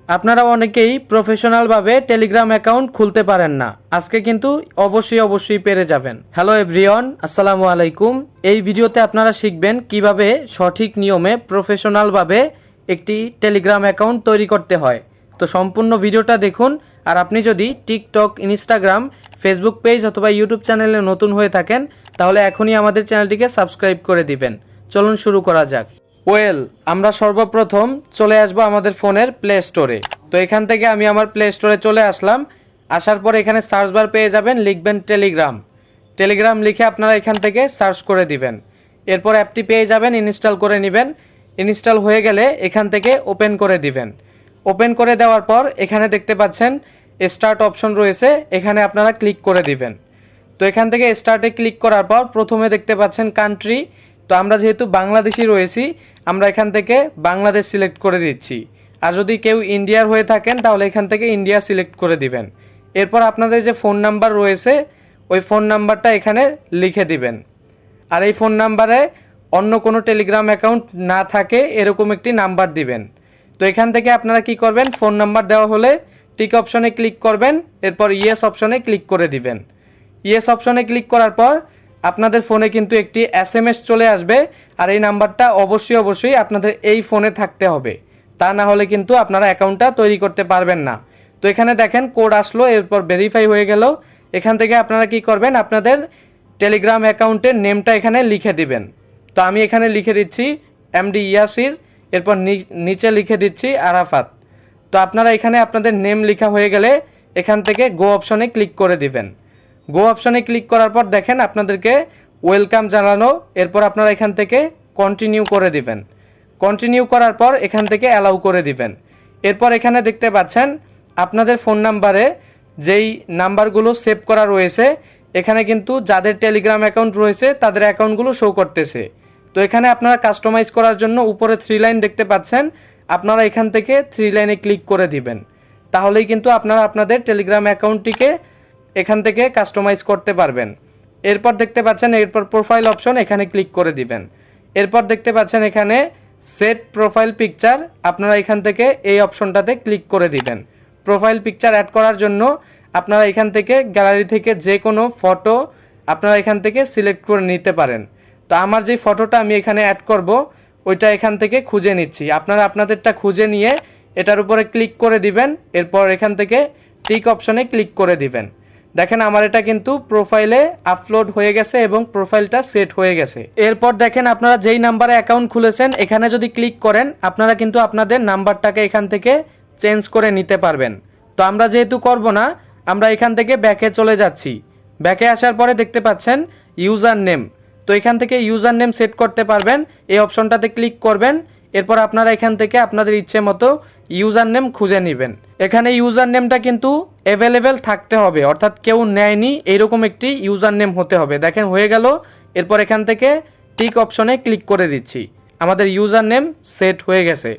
আপনারা অনেকেই প্রফেশনালভাবে Telegram account খুলতে পারেন না। আজকে কিন্তু অবশ্যই পেরে যাবেন। হ্যালো এভরিওয়ান, আসসালামু আলাইকুম। এই ভিডিওতে আপনারা শিখবেন কিভাবে সঠিক নিয়মে প্রফেশনালভাবে একটি টেলিগ্রাম অ্যাকাউন্ট তৈরি করতে হয়। তো সম্পূর্ণ ভিডিওটা দেখুন। আর আপনি যদি টিকটক, ইনস্টাগ্রাম, ফেসবুক পেজ অথবা ইউটিউব চ্যানেলে নতুন হয়ে থাকেন তাহলে এখনই আমাদের চ্যানেলটিকে সাবস্ক্রাইব করে দিবেন। চলুন শুরু করা যাক। আমরা সর্বপ্রথম চলে আসবো আমাদের ফোনের প্লে স্টোরে। তো এখান থেকে আমি আমার প্লে স্টোরে চলে আসলাম। আসার পর এখানে সার্চ বার পেয়ে যাবেন, লিখবেন টেলিগ্রাম লিখে আপনারা এখান থেকে সার্চ করে দিবেন। এরপর অ্যাপটি পেয়ে যাবেন, ইনস্টল করে নেবেন। ইনস্টল হয়ে গেলে এখান থেকে ওপেন করে দিবেন। ওপেন করে দেওয়ার পর এখানে দেখতে পাচ্ছেন স্টার্ট অপশন রয়েছে, এখানে আপনারা ক্লিক করে দিবেন। তো এখান থেকে স্টার্টে ক্লিক করার পর প্রথমে দেখতে পাচ্ছেন কান্ট্রি। তো আমরা যেহেতু বাংলাদেশি রয়েছি, আমরা এখান থেকে বাংলাদেশ সিলেক্ট করে দিচ্ছি। আর যদি কেউ ইন্ডিয়ার হয়ে থাকেন তাহলে এখান থেকে ইন্ডিয়া সিলেক্ট করে দিবেন। এরপর আপনাদের যে ফোন নাম্বার রয়েছে ওই ফোন নাম্বারটা এখানে লিখে দিবেন। আর এই ফোন নাম্বারে অন্য কোনো টেলিগ্রাম অ্যাকাউন্ট না থাকে এরকম একটি নাম্বার দিবেন। তো এখান থেকে আপনারা কি করবেন, ফোন নাম্বার দেওয়া হলে টিক অপশনে ক্লিক করবেন, এরপর ইয়েস অপশনে ক্লিক করে দিবেন। ইয়েস অপশনে ক্লিক করার পর আপনাদের ফোনে কিন্তু একটি SMS চলে আসবে। আর এই নাম্বারটা অবশ্যই আপনাদের এই ফোনে থাকতে হবে, তা না হলে কিন্তু আপনারা অ্যাকাউন্টটা তৈরি করতে পারবেন না। তো এখানে দেখেন কোড আসলো, এরপর ভেরিফাই হয়ে গেল। এখান থেকে আপনারা কি করবেন, আপনাদের টেলিগ্রাম অ্যাকাউন্টের নেমটা এখানে লিখে দিবেন। তো আমি এখানে লিখে দিচ্ছি MD ইয়াসির, এরপর নিচে লিখে দিচ্ছি আরাফাত। তো আপনারা এখানে আপনাদের নেম লেখা হয়ে গেলে এখান থেকে গো অপশনে ক্লিক করে দিবেন। গো অপশনে ক্লিক করার পর দেখেন আপনাদেরকে ওয়েলকাম জানানো, এরপর আপনারা এখান থেকে কন্টিনিউ করে দিবেন। কন্টিনিউ করার পর এখান থেকে অ্যালাউ করে দিবেন। এরপর এখানে দেখতে পাচ্ছেন আপনাদের ফোন নাম্বারে যেই নাম্বারগুলো সেভ করা রয়েছে এখানে কিন্তু যাদের টেলিগ্রাম অ্যাকাউন্ট রয়েছে তাদের অ্যাকাউন্টগুলো শো করতেছে। তো এখানে আপনারা কাস্টমাইজ করার জন্য উপরে 3 লাইন দেখতে পাচ্ছেন, আপনারা এখান থেকে 3 লাইনে ক্লিক করে দিবেন। তাহলেই কিন্তু আপনারা আপনাদের টেলিগ্রাম অ্যাকাউন্টটিকে এখান থেকে কাস্টমাইজ করতে পারবেন। এরপর দেখতে পাচ্ছেন এরপর প্রোফাইল অপশন, এখানে ক্লিক করে দিবেন। এরপর দেখতে পাচ্ছেন এখানে সেট প্রোফাইল পিকচার, আপনারা এখান থেকে এই অপশনটাতে ক্লিক করে দিবেন। প্রোফাইল পিকচার অ্যাড করার জন্য আপনারা এখান থেকে গ্যালারি থেকে যে কোনো ফটো আপনারা এখান থেকে সিলেক্ট করে নিতে পারেন। তো আমার যে ফটোটা আমি এখানে অ্যাড করব ওইটা এখান থেকে খুঁজে নিচ্ছি। আপনারা আপনাদেরটা খুঁজে নিয়ে এটার উপরে ক্লিক করে দিবেন। এরপর এখান থেকে টিক অপশনে ক্লিক করে দিবেন। দেখেন আমার এটা কিন্তু প্রোফাইলে আপলোড হয়ে গেছে এবং প্রোফাইলটা সেট হয়ে গেছে। এরপর দেখেন আপনারা যেই নাম্বারে অ্যাকাউন্ট খুলেছেন এখানে যদি ক্লিক করেন আপনারা কিন্তু আপনাদের নাম্বারটাকে এখান থেকে চেঞ্জ করে নিতে পারবেন। তো আমরা যেহেতু করব না, আমরা এখান থেকে ব্যাকে চলে যাচ্ছি। ব্যাকে আসার পরে দেখতে পাচ্ছেন ইউজার নেম। তো এখান থেকে ইউজার নেম সেট করতে পারবেন, এই অপশনটাতে ক্লিক করবেন। এরপর আপনারা এখান থেকে আপনাদের ইচ্ছে মতো ইউজার নেম খুঁজে নেবেন। এখানে ইউজার নেমটা কিন্তু অ্যাভেলেবেল থাকতে হবে, অর্থাৎ কেউ নেয়নি এইরকম একটি ইউজার নেম হতে হবে। দেখেন হয়ে গেল। এরপর এখান থেকে টিক অপশনে ক্লিক করে দিচ্ছি, আমাদের ইউজার নেম সেট হয়ে গেছে।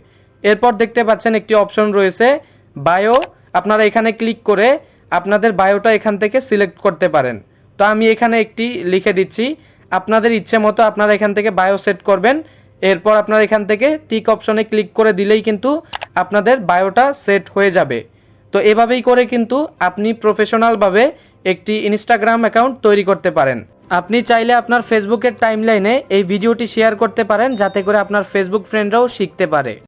এরপর দেখতে পাচ্ছেন একটি অপশন রয়েছে বায়ো, আপনারা এখানে ক্লিক করে আপনাদের বায়োটা এখান থেকে সিলেক্ট করতে পারেন। তো আমি এখানে একটি লিখে দিচ্ছি, আপনাদের ইচ্ছে মতো আপনারা এখান থেকে বায়ো সেট করবেন। এরপর আপনারা এখান থেকে টিক অপশনে ক্লিক করে দিলেই কিন্তু আপনাদের বায়োটা সেট হয়ে যাবে। তো এভাবেই করে কিন্তু আপনি প্রফেশনালভাবে একটি ইনস্টাগ্রাম অ্যাকাউন্ট তৈরি করতে পারেন। আপনি চাইলে আপনার ফেসবুকের টাইমলাইনে এই ভিডিওটি শেয়ার করতে পারেন যাতে করে আপনার ফেসবুক ফ্রেন্ডরাও শিখতে পারে।